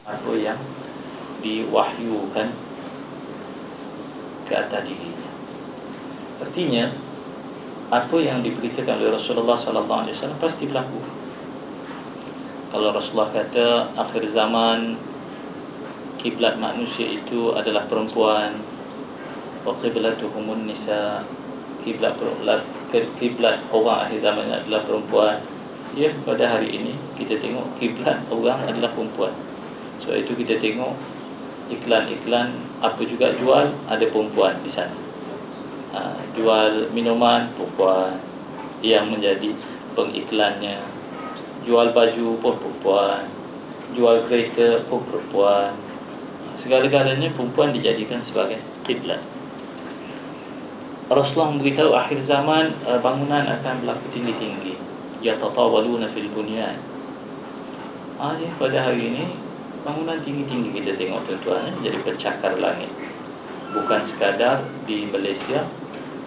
apa yang diwahyukan ke atas dirinya. Artinya apa yang diberitakan oleh Rasulullah sallallahu alaihi wasallam pasti berlaku. Kalau Rasulullah kata akhir zaman kiblat manusia itu adalah perempuan, wa qiblatuhumun nisa, kiblat orang akhir zaman adalah perempuan. Ya, pada hari ini kita tengok kiblat orang adalah perempuan. Sebab itu kita tengok iklan-iklan apa juga jual, ada perempuan di sana. Jual minuman, perempuan yang menjadi pengiklannya. Jual baju pun perempuan, jual kereta pun perempuan. Segala-galanya perempuan dijadikan sebagai kiblat. Rasulullah memberitahu akhir zaman bangunan akan berlaku tinggi-tinggi. Yatatawaluna fil bunyan. Pada hari ini bangunan tinggi-tinggi kita tengok tuan-tuan, jadi pencakar langit. Bukan sekadar di Malaysia,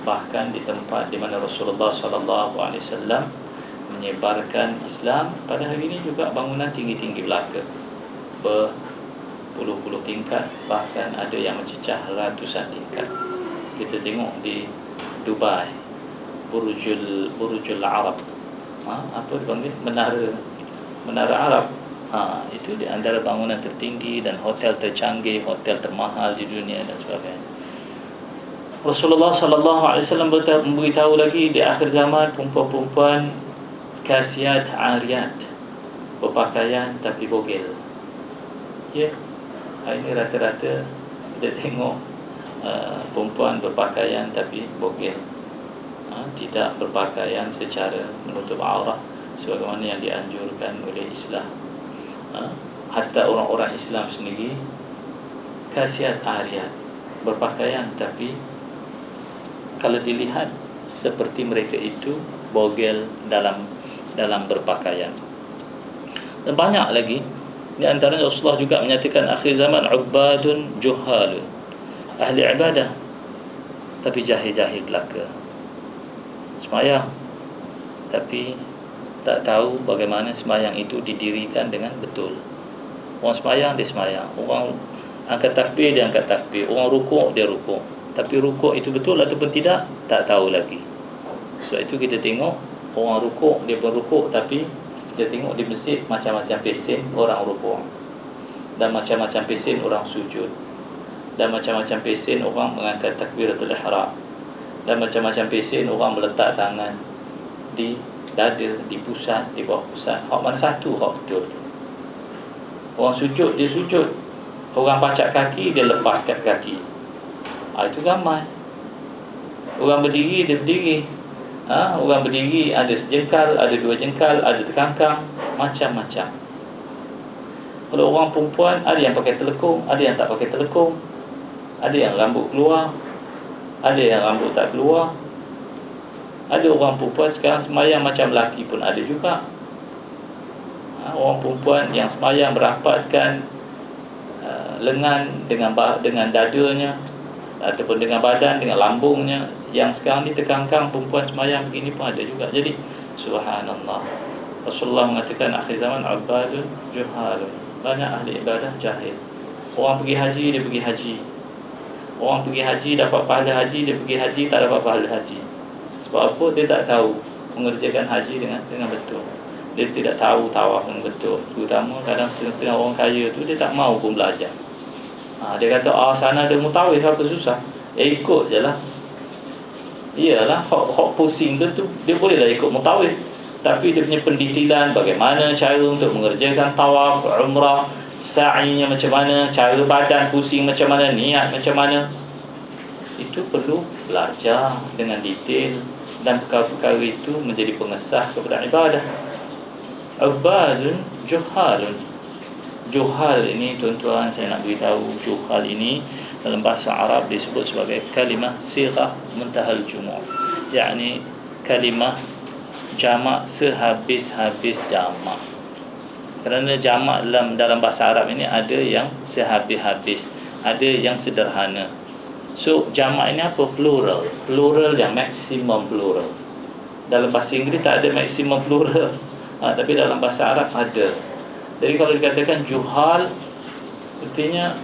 bahkan di tempat di mana Rasulullah sallallahu alaihi wasallam menyebarkan Islam, pada hari ini juga bangunan tinggi-tinggi belaka, berpuluh-puluh tingkat, bahkan ada yang mencecah ratusan tingkat. Kita tengok di Dubai, Burjul Arab, apa dipanggil, Menara Arab. Itu di antara bangunan tertinggi dan hotel tercanggih, hotel termahal di dunia dan sebagainya. Rasulullah sallallahu alaihi wasallam memberitahu lagi di akhir zaman perempuan-perempuan kasiat ariyat, berpakaian tapi bogel. Ya, ini rata-rata kita tengok perempuan berpakaian tapi bogel, tidak berpakaian secara menutup aurat sebagaimana yang dianjurkan oleh Islam. Hatta orang-orang Islam sendiri kasiat ariyat, berpakaian tapi kalau dilihat seperti mereka itu bogel dalam berpakaian. Dan banyak lagi. Di antaranya Rasulullah juga menyatakan akhir zaman ubadun juhalun, ahli ibadah tapi jahil-jahil belaka. Semayang tapi tak tahu bagaimana semayang itu didirikan dengan betul. Orang semayang, dia semayang. Orang angkat takbir, dia angkat takbir. Orang rukuk, dia rukuk. Tapi rukuk itu betul ataupun tidak, tak tahu lagi. Sebab itu kita tengok orang rukuk, dia berrukuk, tapi kita tengok di masjid macam-macam pesen orang rukuk, dan macam-macam pesen orang sujud, dan macam-macam pesen orang mengangkat takbiratul ihram, dan macam-macam pesen orang meletak tangan di dada, di pusat, di bawah pusat. Hak mana satu hak betul? Orang sujud, dia sujud. Orang pacak kaki, dia lepaskan kaki. Itu ramai. Orang berdiri, dia berdiri. Orang berdiri ada sejengkal, ada dua jengkal, ada terkangkang, macam-macam. Kalau orang perempuan, ada yang pakai telekung, ada yang tak pakai telekung, ada yang rambut keluar, ada yang rambut tak keluar. Ada orang perempuan sekarang semayang macam lelaki pun ada juga. Orang perempuan yang semayang merapatkan lengan dengan dadanya, ataupun dengan badan, dengan lambungnya. Yang sekarang ni terkangkang, perempuan semayang begini pun ada juga. Jadi subhanallah, Rasulullah mengatakan akhir zaman ubadun juhalun, banyak ahli ibadah jahil. Orang pergi haji, dia pergi haji. Orang pergi haji dapat pahala haji, dia pergi haji tak dapat pahala haji. Sebab apa? Dia tak tahu mengerjakan haji dengan betul. Dia tidak tahu tawaf dengan betul. Terutama kadang setengah orang kaya tu, dia tak mau pun belajar. Dia kata, sana ada mutawif, apa susah? Ikut je lah. Iyalah, hak pusing tu dia bolehlah ikut mutawif. Tapi dia punya pendisilan, bagaimana cara untuk mengerjakan tawaf, umrah, sa'inya macam mana, cara badan pusing macam mana, niat macam mana, itu perlu belajar dengan detail. Dan perkara-perkara itu menjadi pengesah kepada ibadah. Ubadun juhalun. Juhal ini tuan-tuan, saya nak beritahu, juhal ini dalam bahasa Arab disebut sebagai kalimah sighah muntahal jumu', yakni kalimah jamak sehabis-habis jamak. Kerana jamak dalam bahasa Arab ini ada yang sehabis-habis, ada yang sederhana. So jamak ini apa? Plural. Plural yang maksimum plural. Dalam bahasa Inggeris tak ada maksimum plural, tapi dalam bahasa Arab ada. Jadi kalau dikatakan juhal, Artinya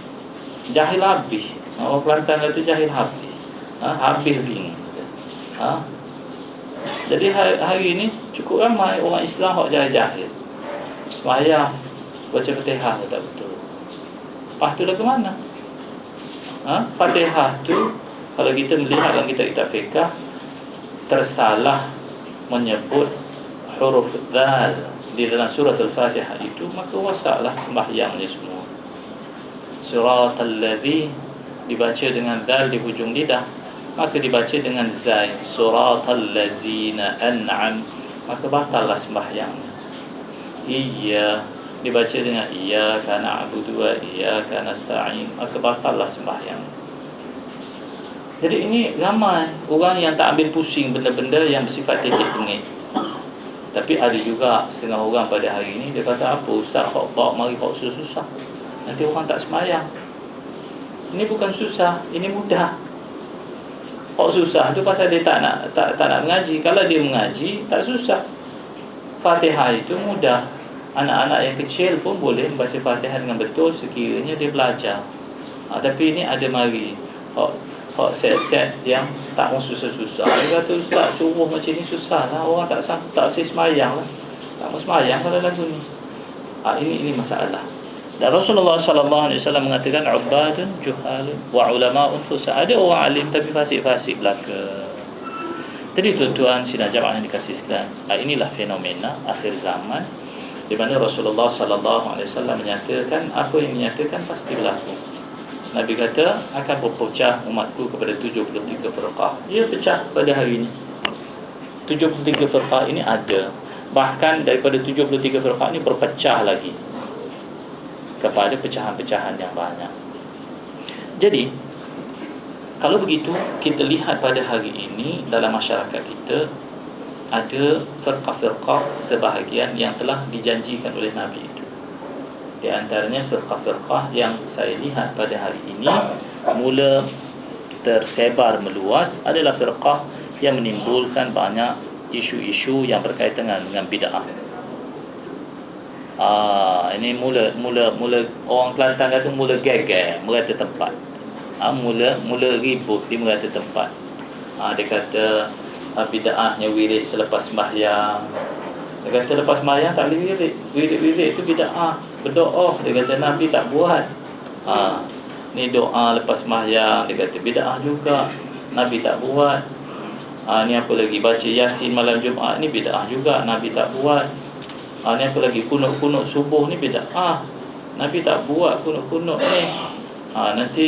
jahil habis. Orang Kelantan kata jahil habis. Habis bing. Jadi hari ini cukup ramai orang Islam hak jahil-jahil. Sembahyang baca Fatihah tak betul. Lepas tu dah ke mana? Fatihah tu kalau kita melihat dalam kitab-kitab fiqh tersalah menyebut huruf dzal di dalam surah Al-Fatihah itu, maka wasaklah sembahyangnya semua. Suratal ladzi dibaca dengan dzal di hujung lidah, maka dibaca dengan zai, suratal ladzina an'am, maka batallah sembahyangnya. Iya dibaca dengan iyyaka na'budu wa iyyaka nasta'in, maka batallah sembahyang. Jadi ini ramai orang yang tak ambil pusing benda-benda yang bersifat teknik. Tapi ada juga setengah orang pada hari ini dia kata, apa ustaz hak bawa mari hak susah, nanti orang tak sembahyang. Ini bukan susah, ini mudah. Hak susah tu pasal dia tak nak mengaji. Kalau dia mengaji tak susah. Fatihah itu mudah. Anak-anak yang kecil pun boleh membaca Fatihah dengan betul sekiranya dia belajar. Tapi ini ada mari hak set-set yang tak mau susah-susah. Dia kata ustaz suruh macam ni susah lah, orang tak sembahyang lah. Tak mau sembahyang kalau lagu ni. Ini masalah. Dan Rasulullah SAW mengatakan ubadun juhalun wa ulama'un fusa. Ada orang alim tapi fasik-fasik belaka. Jadi tuan-tuan sidang jamaah yang dikasihi sekalian, inilah fenomena akhir zaman di mana Rasulullah SAW menyatakan apa yang dinyatakan pasti berlaku. Nabi kata akan berpecah umatku kepada 73 firqah. Ia pecah pada hari ini. 73 firqah ini ada. Bahkan daripada 73 firqah ini berpecah lagi kepada pecahan-pecahan yang banyak. Jadi kalau begitu kita lihat pada hari ini dalam masyarakat kita ada firqah-firqah sebahagian yang telah dijanjikan oleh Nabi itu. Di antaranya firqah-firqah yang saya lihat pada hari ini mula tersebar meluas adalah firqah yang menimbulkan banyak isu-isu yang berkaitan dengan bid'ah. Ini mula orang Kelantan kata mula geger merata tempat. Mula ribut di merata tempat. Dia kata bid'ahnya wirid selepas sembahyang. Dia kata lepas sembahyang tak boleh wirid. Wirid itu bid'ah. Berdoa, dia kata Nabi tak buat. Ni doa lepas sembahyang, dia kata bid'ah juga. Nabi tak buat. Ni apa lagi, baca Yasin malam Jumaat ni bid'ah juga, Nabi tak buat. Ni apa lagi, kunut-kunut subuh ni bid'ah, Nabi tak buat kunut-kunut ni. Nanti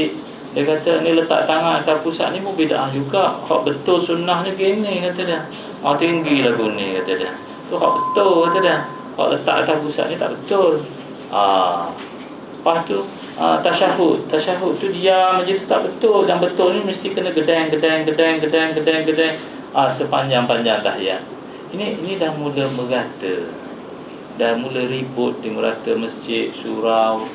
dia kata ni letak tangan atas pusat ni pun bid'ah juga. Hak betul sunnah ni gini kata dia. Tinggi lagu ni kata dia. Tu hak betul kata dia. Hak letak atas pusat ni tak betul. Lepas tu tasyahud tu diam je, tak betul. Dan betul ni mesti kena gedeng sepanjang-panjang tahiyat. Ini dah mula merata, dah mula ribut di merata masjid, surau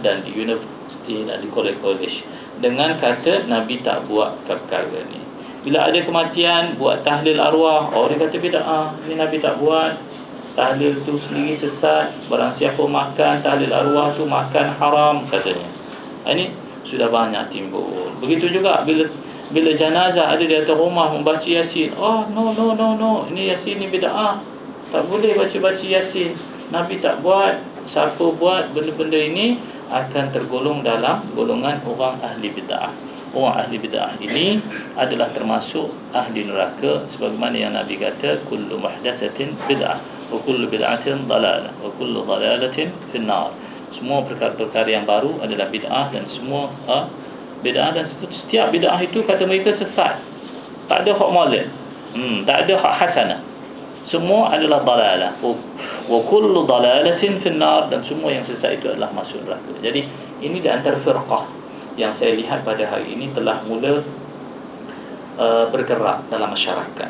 dan di universiti dan di kolej-kolej dengan kata Nabi tak buat perkara ni. Bila ada kematian buat tahlil arwah, dia kata bid'ah, ni Nabi tak buat. Tahlil tu sendiri sesat. Barang siapa makan tahlil arwah tu makan haram katanya. Ini sudah banyak timbul. Begitu juga bila jenazah ada di atas rumah membaca Yasin. No. Ini Yasin ni bid'ah. Tak boleh baca Yasin. Nabi tak buat. Siapa buat benda-benda ini akan tergolong dalam golongan orang ahli bid'ah. Orang ahli bid'ah ini adalah termasuk ahli neraka, sebagaimana yang Nabi kata kullu muhdatsatin bid'ah wa kullu bid'atin dalalah wa kullu dalalatin finnar. Semua perkara-perkara yang baru adalah bid'ah dan semua bid'ah, dan setiap bid'ah itu kata mereka sesat. Tak ada hak maulid, tak ada hak hasanah. Semua adalah dalalah wa kullu dalalatin finnar, dan semua yang sesat itu adalah masuk neraka. Jadi ini di antara firqah yang saya lihat pada hari ini telah mula bergerak dalam masyarakat.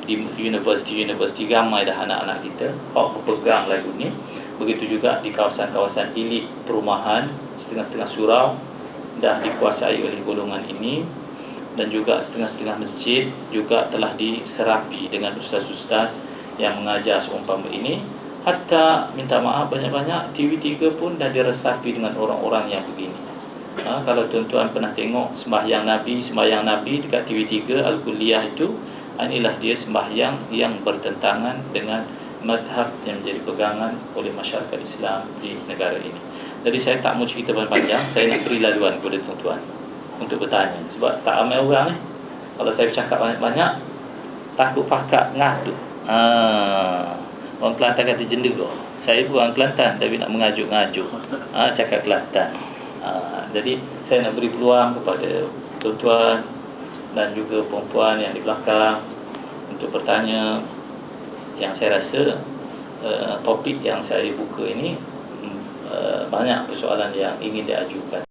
Di universiti ramai dah anak-anak kita berpegang lagu ni. Begitu juga di kawasan-kawasan elit perumahan, setengah-setengah surau dah dikuasai oleh golongan ini, dan juga setengah-setengah masjid juga telah diserapi dengan ustaz-ustaz yang mengajar seumpama ini. Hatta minta maaf banyak-banyak, TV3 pun dah diresapi dengan orang-orang yang begini. Kalau tuan-tuan pernah tengok sembahyang Nabi dekat TV3 Al-Kulliyah itu, inilah dia sembahyang yang bertentangan dengan mazhab yang menjadi pegangan oleh masyarakat Islam di negara ini. Jadi saya tak mau cerita panjang, saya nak beri laluan kepada tuan-tuan untuk bertanya. Sebab tak ramai orang ni. Kalau saya bercakap banyak-banyak, takut pakak ngantuk. Orang Kelantan kata jendera. Saya pun orang Kelantan tapi nak mengajuk-ngajuk. Cakap Kelantan. Jadi saya nak beri peluang kepada tuan-tuan dan juga perempuan yang di belakang untuk bertanya. Yang saya rasa topik yang saya buka ini banyak persoalan yang ingin diajukan.